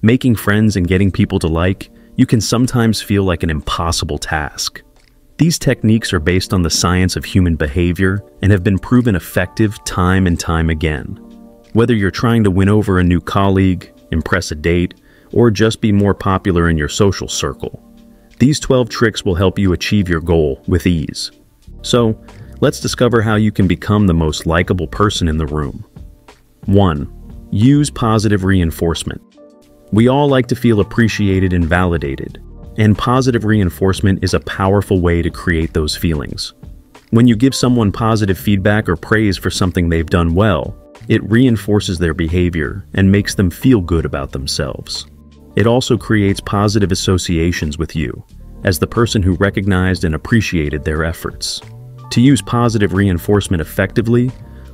Making friends and getting people to like you can sometimes feel like an impossible task. These techniques are based on the science of human behavior and have been proven effective time and time again. Whether you're trying to win over a new colleague, impress a date, or just be more popular in your social circle, these 12 tricks will help you achieve your goal with ease. So, let's discover how you can become the most likable person in the room. 1. Use positive reinforcement. We all like to feel appreciated and validated, and positive reinforcement is a powerful way to create those feelings. When you give someone positive feedback or praise for something they've done well, it reinforces their behavior and makes them feel good about themselves. It also creates positive associations with you, as the person who recognized and appreciated their efforts. To use positive reinforcement effectively,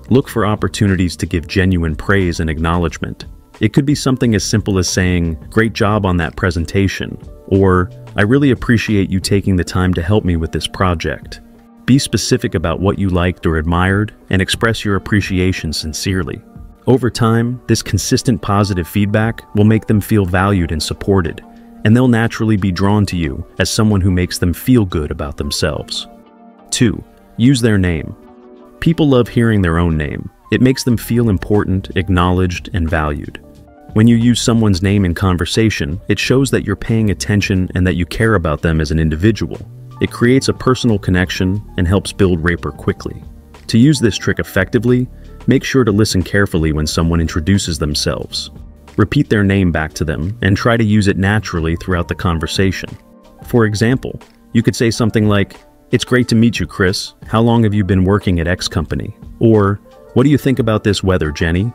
look for opportunities to give genuine praise and acknowledgement. It could be something as simple as saying, "Great job on that presentation," or "I really appreciate you taking the time to help me with this project." Be specific about what you liked or admired and express your appreciation sincerely. Over time, this consistent positive feedback will make them feel valued and supported, and they'll naturally be drawn to you as someone who makes them feel good about themselves. 2. Use their name. People love hearing their own name. It makes them feel important, acknowledged, and valued. When you use someone's name in conversation, it shows that you're paying attention and that you care about them as an individual. It creates a personal connection and helps build rapport quickly. To use this trick effectively, make sure to listen carefully when someone introduces themselves. Repeat their name back to them and try to use it naturally throughout the conversation. For example, you could say something like, "It's great to meet you, Chris. How long have you been working at X company?" Or, "What do you think about this weather, Jenny?"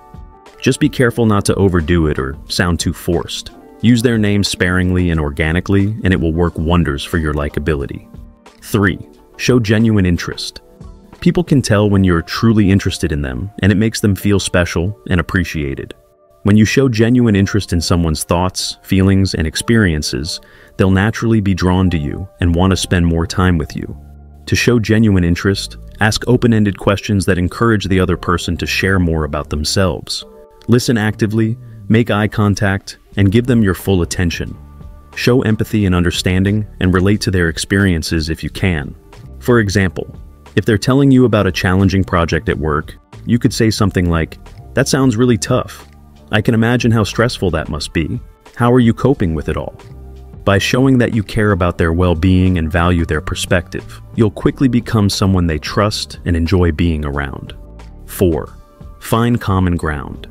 Just be careful not to overdo it or sound too forced. Use their name sparingly and organically, and it will work wonders for your likability. 3. Show genuine interest. People can tell when you're truly interested in them, and it makes them feel special and appreciated. When you show genuine interest in someone's thoughts, feelings, and experiences, they'll naturally be drawn to you and want to spend more time with you. To show genuine interest, ask open-ended questions that encourage the other person to share more about themselves. Listen actively, make eye contact, and give them your full attention. Show empathy and understanding, and relate to their experiences if you can. For example, if they're telling you about a challenging project at work, you could say something like, "That sounds really tough. I can imagine how stressful that must be. How are you coping with it all?" By showing that you care about their well-being and value their perspective, you'll quickly become someone they trust and enjoy being around. 4. Find common ground.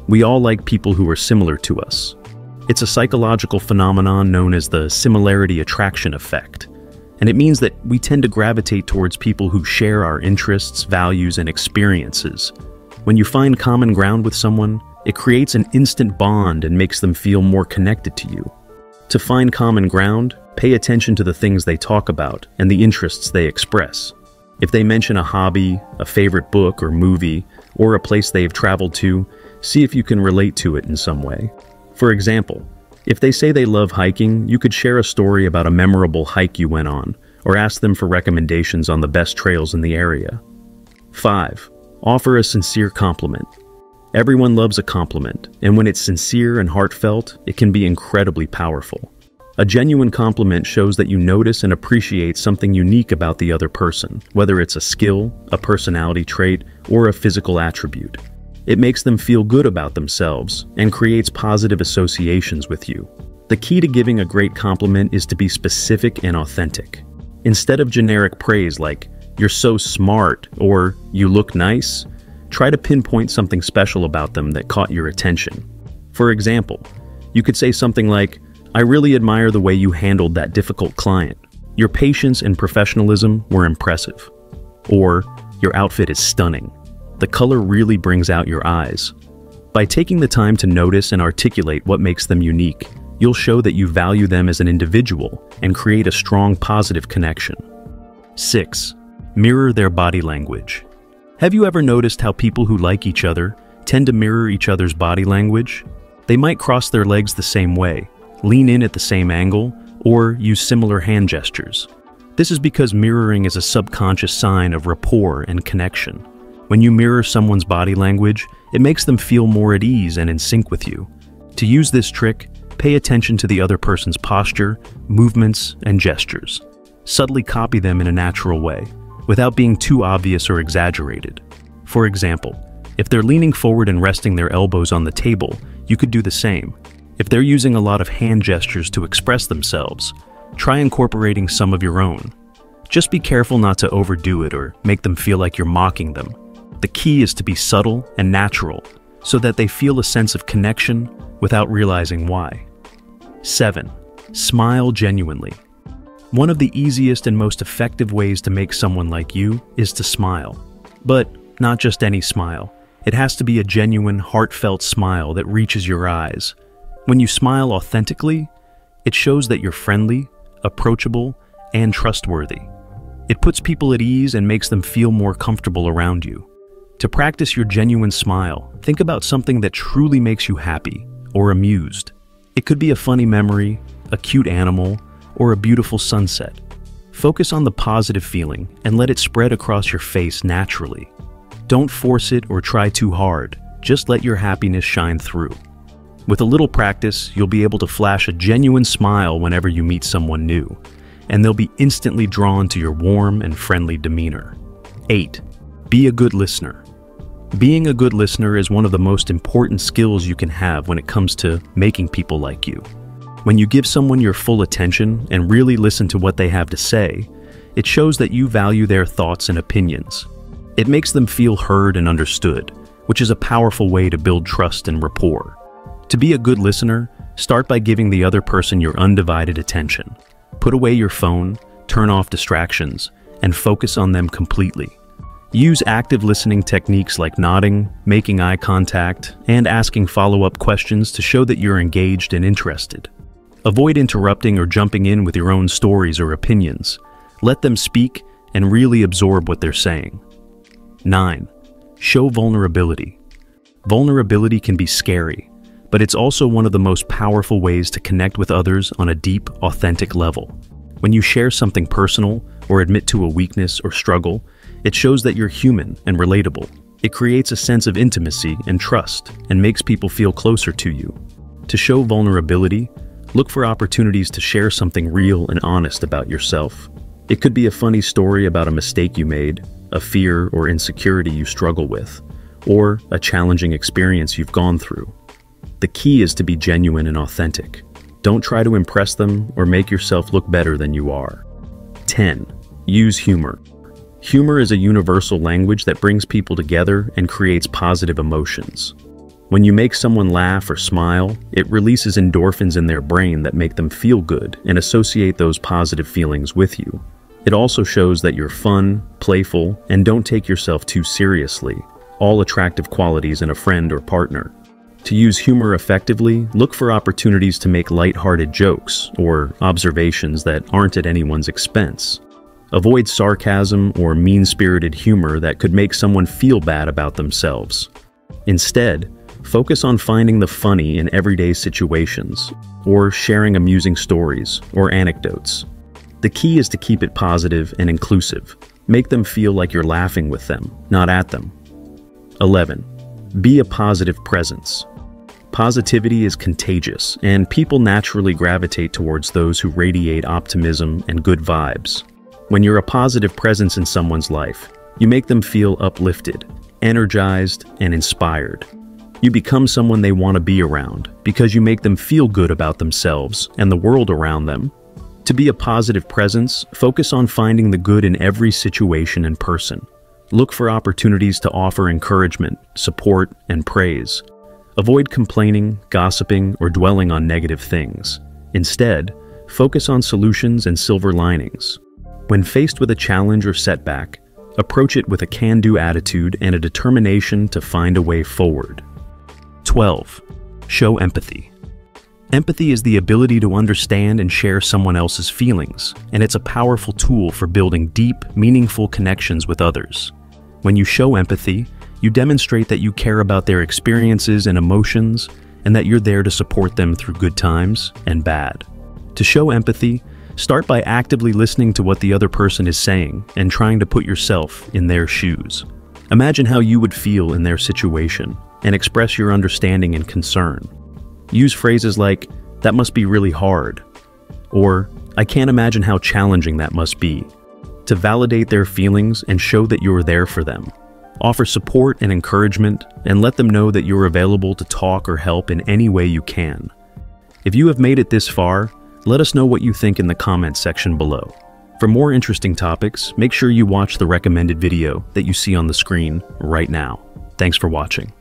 We all like people who are similar to us. It's a psychological phenomenon known as the similarity attraction effect, and it means that we tend to gravitate towards people who share our interests, values, and experiences. When you find common ground with someone, it creates an instant bond and makes them feel more connected to you. To find common ground, pay attention to the things they talk about and the interests they express. If they mention a hobby, a favorite book or movie, or a place they've traveled to, see if you can relate to it in some way. For example, if they say they love hiking, you could share a story about a memorable hike you went on, or ask them for recommendations on the best trails in the area. 5. Offer a sincere compliment. Everyone loves a compliment, and when it's sincere and heartfelt, it can be incredibly powerful. A genuine compliment shows that you notice and appreciate something unique about the other person, whether it's a skill, a personality trait, or a physical attribute. It makes them feel good about themselves and creates positive associations with you. The key to giving a great compliment is to be specific and authentic. Instead of generic praise like, "You're so smart," or "You look nice," try to pinpoint something special about them that caught your attention. For example, you could say something like, "I really admire the way you handled that difficult client. Your patience and professionalism were impressive." Or, "Your outfit is stunning. The color really brings out your eyes." By taking the time to notice and articulate what makes them unique, you'll show that you value them as an individual and create a strong positive connection. 6. Mirror their body language. Have you ever noticed how people who like each other tend to mirror each other's body language? They might cross their legs the same way, lean in at the same angle, or use similar hand gestures. This is because mirroring is a subconscious sign of rapport and connection. When you mirror someone's body language, it makes them feel more at ease and in sync with you. To use this trick, pay attention to the other person's posture, movements, and gestures. Subtly copy them in a natural way, without being too obvious or exaggerated. For example, if they're leaning forward and resting their elbows on the table, you could do the same. If they're using a lot of hand gestures to express themselves, try incorporating some of your own. Just be careful not to overdo it or make them feel like you're mocking them. The key is to be subtle and natural, so that they feel a sense of connection without realizing why. 7. Smile genuinely. One of the easiest and most effective ways to make someone like you is to smile. But not just any smile. It has to be a genuine, heartfelt smile that reaches your eyes. When you smile authentically, it shows that you're friendly, approachable, and trustworthy. It puts people at ease and makes them feel more comfortable around you. To practice your genuine smile, think about something that truly makes you happy or amused. It could be a funny memory, a cute animal, or a beautiful sunset. Focus on the positive feeling and let it spread across your face naturally. Don't force it or try too hard, just let your happiness shine through. With a little practice, you'll be able to flash a genuine smile whenever you meet someone new, and they'll be instantly drawn to your warm and friendly demeanor. 8. Be a good listener. Being a good listener is one of the most important skills you can have when it comes to making people like you. When you give someone your full attention and really listen to what they have to say, it shows that you value their thoughts and opinions. It makes them feel heard and understood, which is a powerful way to build trust and rapport. To be a good listener, start by giving the other person your undivided attention. Put away your phone, turn off distractions, and focus on them completely. Use active listening techniques like nodding, making eye contact, and asking follow-up questions to show that you're engaged and interested. Avoid interrupting or jumping in with your own stories or opinions. Let them speak and really absorb what they're saying. 9. Show vulnerability. Vulnerability can be scary, but it's also one of the most powerful ways to connect with others on a deep, authentic level. When you share something personal or admit to a weakness or struggle, it shows that you're human and relatable. It creates a sense of intimacy and trust and makes people feel closer to you. To show vulnerability, look for opportunities to share something real and honest about yourself. It could be a funny story about a mistake you made, a fear or insecurity you struggle with, or a challenging experience you've gone through. The key is to be genuine and authentic. Don't try to impress them or make yourself look better than you are. 10. Use humor. Humor is a universal language that brings people together and creates positive emotions. When you make someone laugh or smile, it releases endorphins in their brain that make them feel good and associate those positive feelings with you. It also shows that you're fun, playful, and don't take yourself too seriously, all attractive qualities in a friend or partner. To use humor effectively, look for opportunities to make lighthearted jokes or observations that aren't at anyone's expense. Avoid sarcasm or mean-spirited humor that could make someone feel bad about themselves. Instead, focus on finding the funny in everyday situations, or sharing amusing stories or anecdotes. The key is to keep it positive and inclusive. Make them feel like you're laughing with them, not at them. 11. Be a positive presence. Positivity is contagious, and people naturally gravitate towards those who radiate optimism and good vibes. When you're a positive presence in someone's life, you make them feel uplifted, energized, and inspired. You become someone they want to be around because you make them feel good about themselves and the world around them. To be a positive presence, focus on finding the good in every situation and person. Look for opportunities to offer encouragement, support, and praise. Avoid complaining, gossiping, or dwelling on negative things. Instead, focus on solutions and silver linings. When faced with a challenge or setback, approach it with a can-do attitude and a determination to find a way forward. 12. Show empathy. Empathy is the ability to understand and share someone else's feelings, and it's a powerful tool for building deep, meaningful connections with others. When you show empathy, you demonstrate that you care about their experiences and emotions, and that you're there to support them through good times and bad. To show empathy, start by actively listening to what the other person is saying and trying to put yourself in their shoes. Imagine how you would feel in their situation and express your understanding and concern. Use phrases like, "That must be really hard," or "I can't imagine how challenging that must be," to validate their feelings and show that you're there for them. Offer support and encouragement, and let them know that you're available to talk or help in any way you can. If you have made it this far, let us know what you think in the comments section below. For more interesting topics, make sure you watch the recommended video that you see on the screen right now. Thanks for watching.